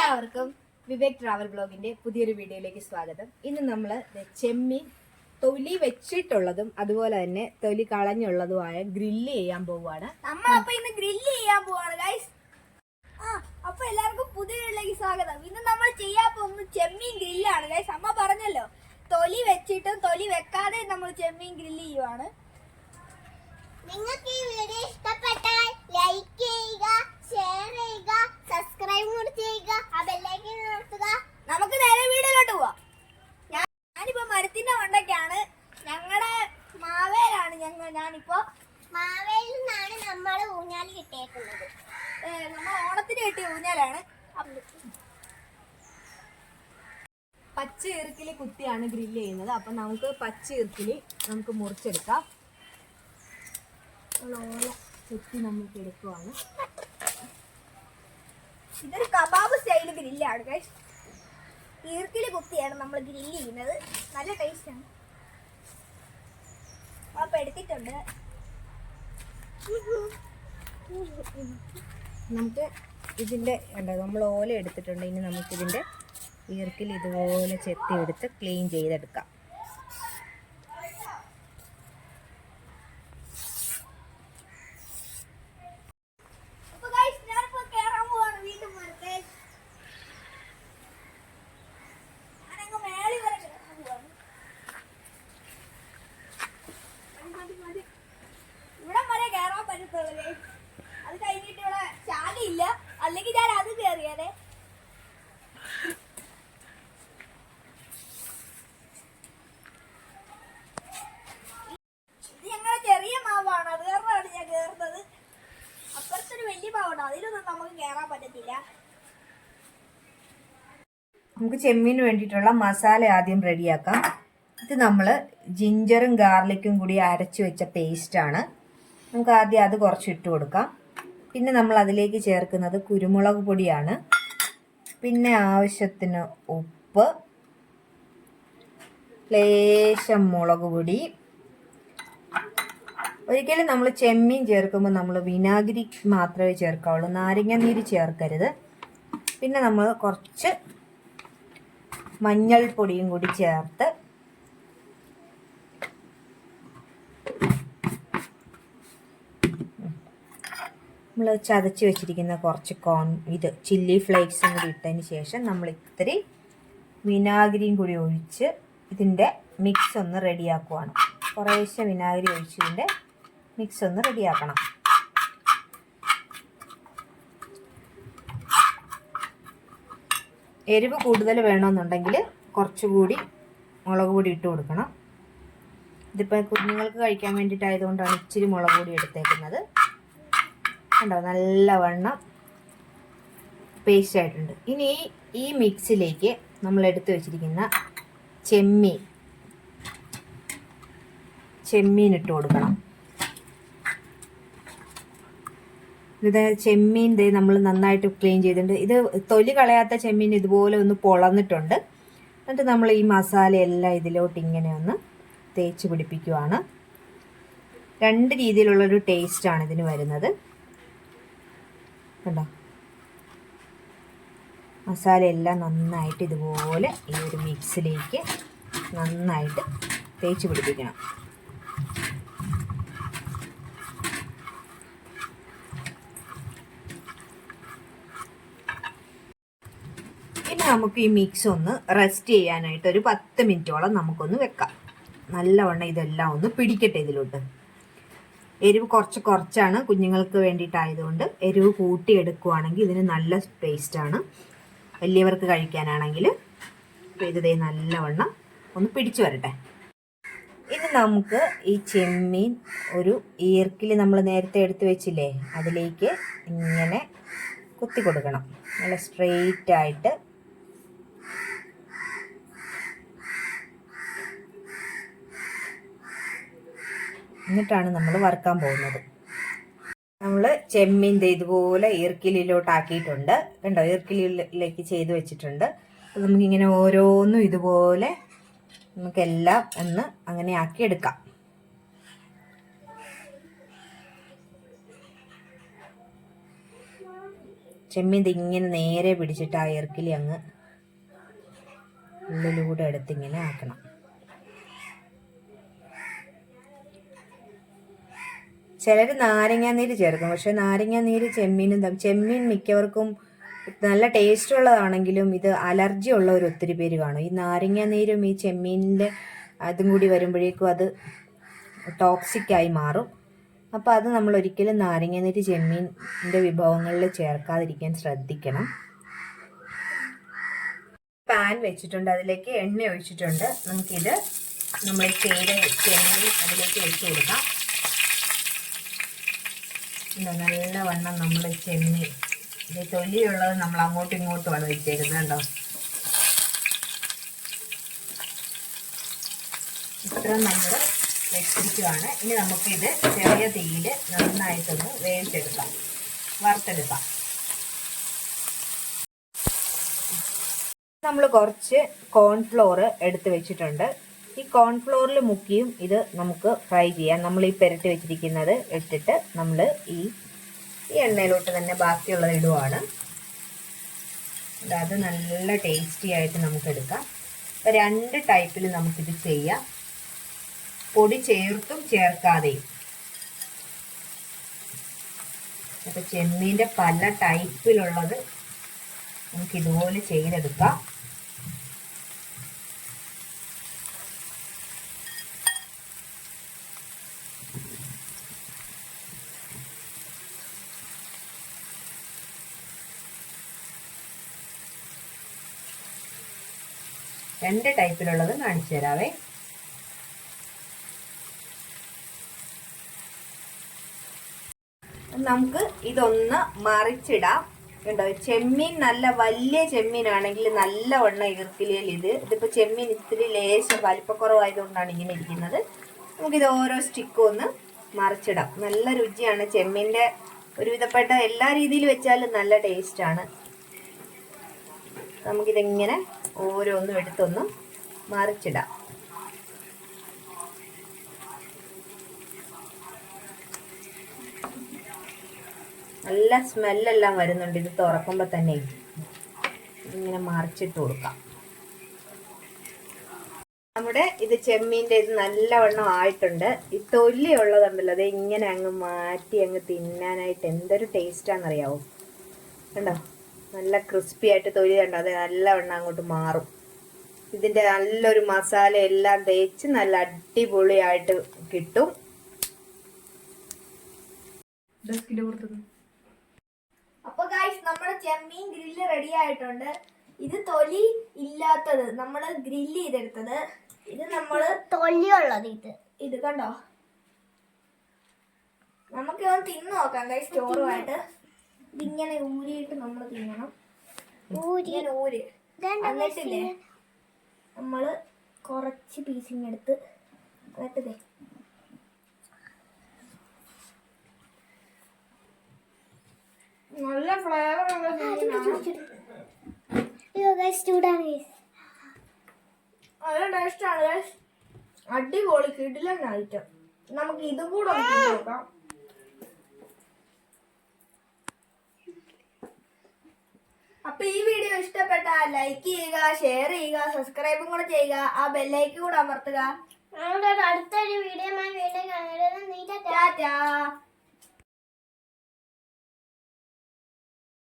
എല്ലാവർക്കും വിവേക് ട്രാവൽ ബ്ലോഗിന്റെ പുതിയൊരു വീഡിയോയിലേക്ക് സ്വാഗതം. ഇന്ന് നമ്മൾ ചെമ്മീൻ തൊലി വെച്ചിട്ടുള്ളതും അതുപോലെ തന്നെ തൊലി കളഞ്ഞുള്ളതുമായ ഗ്രില്ല് ചെയ്യാൻ പോവുകയാണ്. നമ്മളപ്പോ ഇന്ന് ഗ്രില്ല് ചെയ്യാൻ പോവാണ് ഗൈസ്. അപ്പൊ എല്ലാവർക്കും പുതിയ വീഡിയോയിലേക്ക് സ്വാഗതം. ഇന്ന് നമ്മൾ ചെയ്യാൻ പോകുന്നത് ചെമ്മീൻ ഗ്രില്ലാണ് ഗൈസ്. അമ്മ പറഞ്ഞല്ലോ തൊലി വെച്ചിട്ടും തൊലി വെക്കാതെ നമ്മൾ ചെമ്മീൻ ഗ്രില്ല് ചെയ്യുവാണ്. നിങ്ങൾക്ക് ഈ വീഡിയോ ഇഷ്ടപ്പെട്ടാൽ ലൈക്ക് ചെയ്യുക, ഷെയർ ചെയ്യുക, സബ്സ്ക്രൈബ് കൂടി ചെയ്യുക, ആ ബെല്ലൈക്കൺ അമർത്തുക. നമുക്ക് നേരെ വീഡിയോയിലോട്ട് പോവാം. ഞാനിപ്പോ മരത്തിന്റെ മണ്ടയ്ക്കാണ്. ഞങ്ങളുടെ മാവേലാണ് ഞാനിപ്പോ മാവേലിൽ നിന്നാണ് നമ്മൾ ഊഞ്ഞാൽ കിട്ടിയേക്കുന്നത്. നമ്മൾ ഓണത്തിന് കിട്ടിയ ഊഞ്ഞാലാണ്. പച്ച ഇറുക്കില് കുത്തിയാണ് ഗ്രില്ല് ചെയ്യുന്നത്. അപ്പൊ നമുക്ക് പച്ച ഇറുക്കില് നമുക്ക് മുറിച്ചെടുക്കാം. ഓല ചെത്തി നമുക്ക് എടുക്കുവാണ്. ഇതൊരു കബാബ് സ്റ്റൈൽ ഗ്രില്ലാണ് ഗൈസ്. ഈർക്കില് കുത്തിയാണ് നമ്മൾ ഗ്രില്ല് ചെയ്യുന്നത്. നല്ല ടേസ്റ്റ് ആണ്. അപ്പൊ എടുത്തിട്ടുണ്ട്. നമുക്ക് ഇതിന്റെ നമ്മൾ ഓല എടുത്തിട്ടുണ്ട്. ഇനി നമുക്ക് ഇതിന്റെ ഈർക്കിൽ ഇതുപോലെ ചെത്തി എടുത്ത് ക്ലീൻ ചെയ്തെടുക്കാം. അത് കഴിഞ്ഞിട്ട് ഇവിടെ ശാലയില്ല, അല്ലെങ്കിൽ ഞാൻ അത് കയറിയാലേ. ഇത് ഞങ്ങളുടെ ചെറിയ മാവാണ്, അത് കാരണമാണ് ഞാൻ കയറുന്നത്. അപ്പുറത്തൊരു വലിയ മാവാണ്, അതിലൊന്നും നമുക്ക് കയറാൻ പറ്റത്തില്ല. നമുക്ക് ചെമ്മീന് വേണ്ടിയിട്ടുള്ള മസാല ആദ്യം റെഡിയാക്കാം. ഇത് നമ്മൾ ജിഞ്ചറും ഗാർലിക്കും കൂടി അരച്ചു വെച്ച പേസ്റ്റാണ്. നമുക്ക് ആദ്യം അത് കുറച്ച് ഇട്ട് കൊടുക്കാം. പിന്നെ നമ്മൾ അതിലേക്ക് ചേർക്കുന്നത് കുരുമുളക് പൊടിയാണ്. പിന്നെ ആവശ്യത്തിന് ഉപ്പ്, ലേശം മുളക് പൊടി. ഒരിക്കലും നമ്മൾ ചെമ്മീൻ ചേർക്കുമ്പോൾ നമ്മൾ വിനാഗിരി മാത്രമേ ചേർക്കാവുള്ളൂ, നാരങ്ങ നീര് ചേർക്കരുത്. പിന്നെ നമ്മൾ കുറച്ച് മഞ്ഞൾപ്പൊടിയും കൂടി ചേർത്ത് നമ്മൾ ചതച്ച് വെച്ചിരിക്കുന്ന കുറച്ച് ചില്ലി ഫ്ലേക്സും കൂടി ഇട്ടതിന് ശേഷം നമ്മൾ ഇത്തിരി വിനാഗിരിയും കൂടി ഒഴിച്ച് ഇതിൻ്റെ മിക്സ് ഒന്ന് റെഡിയാക്കുവാണ്. കുറേശ്ശെ വിനാഗിരി ഒഴിച്ച് ഇതിൻ്റെ മിക്സ് ഒന്ന് റെഡിയാക്കണം. എരിവ് കൂടുതൽ വേണമെന്നുണ്ടെങ്കിൽ കുറച്ചുകൂടി മുളക് പൊടി ഇട്ട് കൊടുക്കണം. ഇതിപ്പോൾ കുഞ്ഞുങ്ങൾക്ക് കഴിക്കാൻ വേണ്ടിയിട്ടായതുകൊണ്ടാണ് ഇച്ചിരി മുളക് പൊടി എടുത്തേക്കുന്നത്. കണ്ടോ, നല്ലവണ്ണം പേസ്റ്റ് ആയിട്ടുണ്ട്. ഇനി ഈ മിക്സിലേക്ക് നമ്മൾ എടുത്തു വെച്ചിരിക്കുന്ന ചെമ്മീൻ ഇട്ട് കൊടുക്കണം. ഇത് ചെമ്മീൻ നമ്മൾ നന്നായിട്ട് ക്ലീൻ ചെയ്തിട്ടുണ്ട്. ഇത് തൊലി കളയാത്ത ചെമ്മീൻ ഇതുപോലെ ഒന്ന് പൊളന്നിട്ടുണ്ട്. എന്നിട്ട് നമ്മൾ ഈ മസാലയെല്ലാം ഇതിലോട്ട് ഇങ്ങനെ ഒന്ന് തേച്ച് പിടിപ്പിക്കുവാണ്. രണ്ട് രീതിയിലുള്ളൊരു ടേസ്റ്റാണ് ഇതിന് വരുന്നത്. കണ്ടോ, മസാലയെല്ലാം നന്നായിട്ട് ഇതുപോലെ ഈ ഒരു മിക്സിലേക്ക് നന്നായിട്ട് തേച്ച് പിടിപ്പിക്കണം. ഇനി നമുക്ക് ഈ മിക്സ് ഒന്ന് റെസ്റ്റ് ചെയ്യാനായിട്ട് ഒരു 10 മിനിറ്റോളം നമുക്കൊന്ന് വെക്കാം. നല്ലവണ്ണം ഇതെല്ലാം ഒന്ന് പിടിക്കട്ടെ ഇതിലോട്ട്. എരിവ് കുറച്ചാണ് കുഞ്ഞുങ്ങൾക്ക് വേണ്ടിയിട്ടായതുകൊണ്ട് എരിവ് കൂട്ടിയെടുക്കുവാണെങ്കിൽ ഇതിന് നല്ല ടേസ്റ്റാണ്. വലിയവർക്ക് കഴിക്കാനാണെങ്കിൽ ഇത് നല്ലവണ്ണം ഒന്ന് പിടിച്ചു വരട്ടെ. ഇനി നമുക്ക് ഈ ചെമ്മീൻ ഒരു ഈർക്കിൽ നമ്മൾ നേരത്തെ എടുത്ത് വെച്ചില്ലേ, അതിലേക്ക് ഇങ്ങനെ കുത്തി കൊടുക്കണം. നല്ല സ്ട്രെയിറ്റ് ആയിട്ട്. എന്നിട്ടാണ് നമ്മൾ വറുക്കാൻ പോകുന്നത്. നമ്മൾ ചെമ്മീൻ ഇതുപോലെ ഈർക്കിലിലോട്ടാക്കിയിട്ടുണ്ട്. കണ്ടോ, ഈർക്കിലിലേക്ക് ചെയ്ത് വെച്ചിട്ടുണ്ട്. അപ്പോൾ നമുക്കിങ്ങനെ ഓരോന്നും ഇതുപോലെ നമുക്കെല്ലാം ഒന്ന് അങ്ങനെ ആക്കി എടുക്കാം. ചെമ്മീൻ ഇങ്ങനെ നേരെ പിടിച്ചിട്ട് ആ ഇറക്കിലി അങ്ങ് ഉള്ളിലൂടെ എടുത്തിങ്ങനെ ആക്കണം. ചിലർ നാരങ്ങാനീര് ചേർക്കും, പക്ഷെ നാരങ്ങാനീര് ചെമ്മീൻ മിക്കവർക്കും നല്ല ടേസ്റ്റ് ഉള്ളതാണെങ്കിലും ഇത് അലർജി ഉള്ളവർ ഒത്തിരി പേര് കാണും. ഈ നാരങ്ങാനീരും ഈ ചെമ്മീനിൻ്റെ അതും കൂടി വരുമ്പോഴേക്കും അത് ടോക്സിക്കായി മാറും. അപ്പോൾ അത് നമ്മൾ ഒരിക്കലും നാരങ്ങാനീര് ചെമ്മീൻ്റെ വിഭവങ്ങളിൽ ചേർക്കാതിരിക്കാൻ ശ്രദ്ധിക്കണം. പാൻ വെച്ചിട്ടുണ്ട്, അതിലേക്ക് എണ്ണ ഒഴിച്ചിട്ടുണ്ട്. നമുക്കിത് നമ്മൾ ചെയ്ത ചെമ്മീൻ അതിലേക്ക് വെച്ച് കൊടുക്കാം. നല്ലവണ്ണം നമ്മൾ ചെമ്മീൻ ഇത് തൊലിയുള്ളത് നമ്മൾ അങ്ങോട്ടും ഇങ്ങോട്ടുമാണ് വെച്ചേക്കുന്നത് കേട്ടോ. ഇത്ര നമ്മൾ വെച്ചിരിക്കുകയാണ്. ഇനി നമുക്കിത് ചെറിയ തീയിൽ നന്നായിട്ടൊന്ന് വേവിച്ചെടുക്കാം, വറുത്തെടുക്കാം. നമ്മൾ കുറച്ച് കോൺഫ്ലോർ എടുത്ത് വെച്ചിട്ടുണ്ട്. ഈ കോൺഫ്ലോറിൽ മുക്കിയും ഇത് നമുക്ക് ഫ്രൈ ചെയ്യാം. നമ്മൾ ഈ പുരട്ടി വെച്ചിരിക്കുന്നത് ഇട്ടിട്ട് നമ്മൾ ഈ എണ്ണയിലോട്ട് തന്നെ ബാക്കിയുള്ളത് ഇടുവാണ്. അത് നല്ല ടേസ്റ്റി ആയിട്ട് നമുക്ക് എടുക്കാം. അപ്പോൾ 2 ടൈപ്പിൽ നമുക്കിത് ചെയ്യാം, പൊടി ചേർത്തും ചേർക്കാതെയും. അപ്പോൾ ചെമ്മീൻ്റെ പല ടൈപ്പിലുള്ളത് നമുക്കിതുപോലെ ചെയ്തെടുക്കാം. രണ്ട് ടൈപ്പിലുള്ളത് കാണിച്ചു തരാവേ. നമുക്ക് ഇതൊന്ന് മറിച്ചിടാം. ഉണ്ടോ, ചെമ്മീൻ നല്ല വലിയ ചെമ്മീനാണെങ്കിൽ നല്ലവണ്ണം ഈർക്കിലിയിൽ ഇതിപ്പോൾ ചെമ്മീൻ ഇത്തിരി ലേശം വലിപ്പക്കുറവായതുകൊണ്ടാണ് ഇങ്ങനെ ഇരിക്കുന്നത്. നമുക്കിത് ഓരോ സ്റ്റിക്കും ഒന്ന് മറിച്ചിടാം. നല്ല രുചിയാണ് ചെമ്മീൻ്റെ ഒരുവിധപ്പെട്ട എല്ലാ രീതിയിൽ വെച്ചാലും നല്ല ടേസ്റ്റാണ്. നമുക്കിതിങ്ങനെ ഓരോന്നും എടുത്തൊന്ന് മറിച്ചിടാം. നല്ല സ്മെല്ലെല്ലാം വരുന്നുണ്ട്. ഇത് തുറക്കുമ്പോൾ തന്നെ ഇങ്ങനെ മറിച്ചിട്ട് കൊടുക്കാം. നമ്മുടെ ഇത് ചെമ്മീൻ്റെ ഇത് നല്ലവണ്ണം ആയിട്ടുണ്ട്. ഈ തൊലി ഉള്ളതുണ്ടല്ലോ, അത് ഇങ്ങനെ അങ്ങ് മാറ്റി അങ്ങ് തിന്നാനായിട്ട് എന്തൊരു ടേസ്റ്റാണെന്നറിയാവോ. കണ്ടോ, നല്ല ക്രിസ്പി ആയിട്ട് തൊലി കണ്ടോ, അത് നല്ലവണ്ണം അങ്ങോട്ട് മാറും. ഇതിൻ്റെ നല്ലൊരു മസാല എല്ലാം തേച്ച് നല്ല അടിപൊളിയായിട്ട് കിട്ടും. അപ്പൊ ഗൈസ്, നമ്മുടെ ചെമ്മീൻ ഗ്രില്ല് റെഡി ആയിട്ടുണ്ട്. ഇത് തൊലി ഇല്ലാത്തത് നമ്മള് ഗ്രില്ല് ചെയ്തെടുത്തത്. ഇത് നമ്മള് തൊലിയുള്ളത് ഇത് കണ്ടോ. നമുക്കിതൊന്ന് തിന്നു നോക്കാം ഗൈസ് ചോറുമായിട്ട്. ഇതിങ്ങനെ ഊരിയിട്ട് നമ്മൾ തിന്നണം. ഊര് എന്നിട്ടില്ലേ നമ്മള് കുറച്ച് പീസിങ്ങെടുത്ത് എന്നിട്ടേ നല്ല ഫ്ലേവർ നല്ല ടേസ്റ്റാണ് ഗൈസ്. അടിപൊളി കിടിലൻ ഐറ്റം. നമുക്ക് ഇതും കൂടെ ഒന്ന് നോക്കാം. അപ്പൊ ഈ വീഡിയോ ഇഷ്ടപ്പെട്ടാൽ ലൈക്ക് ചെയ്യുക, ഷെയർ ചെയ്യുക, സബ്സ്ക്രൈബും കൂടെ ചെയ്യുക, ആ ബെല്ലൈക്കൻ കൂടെ അമർത്തുക. അടുത്തൊരു വീഡിയോ വീണ്ടും കാണുന്നത്. ടാറ്റാ.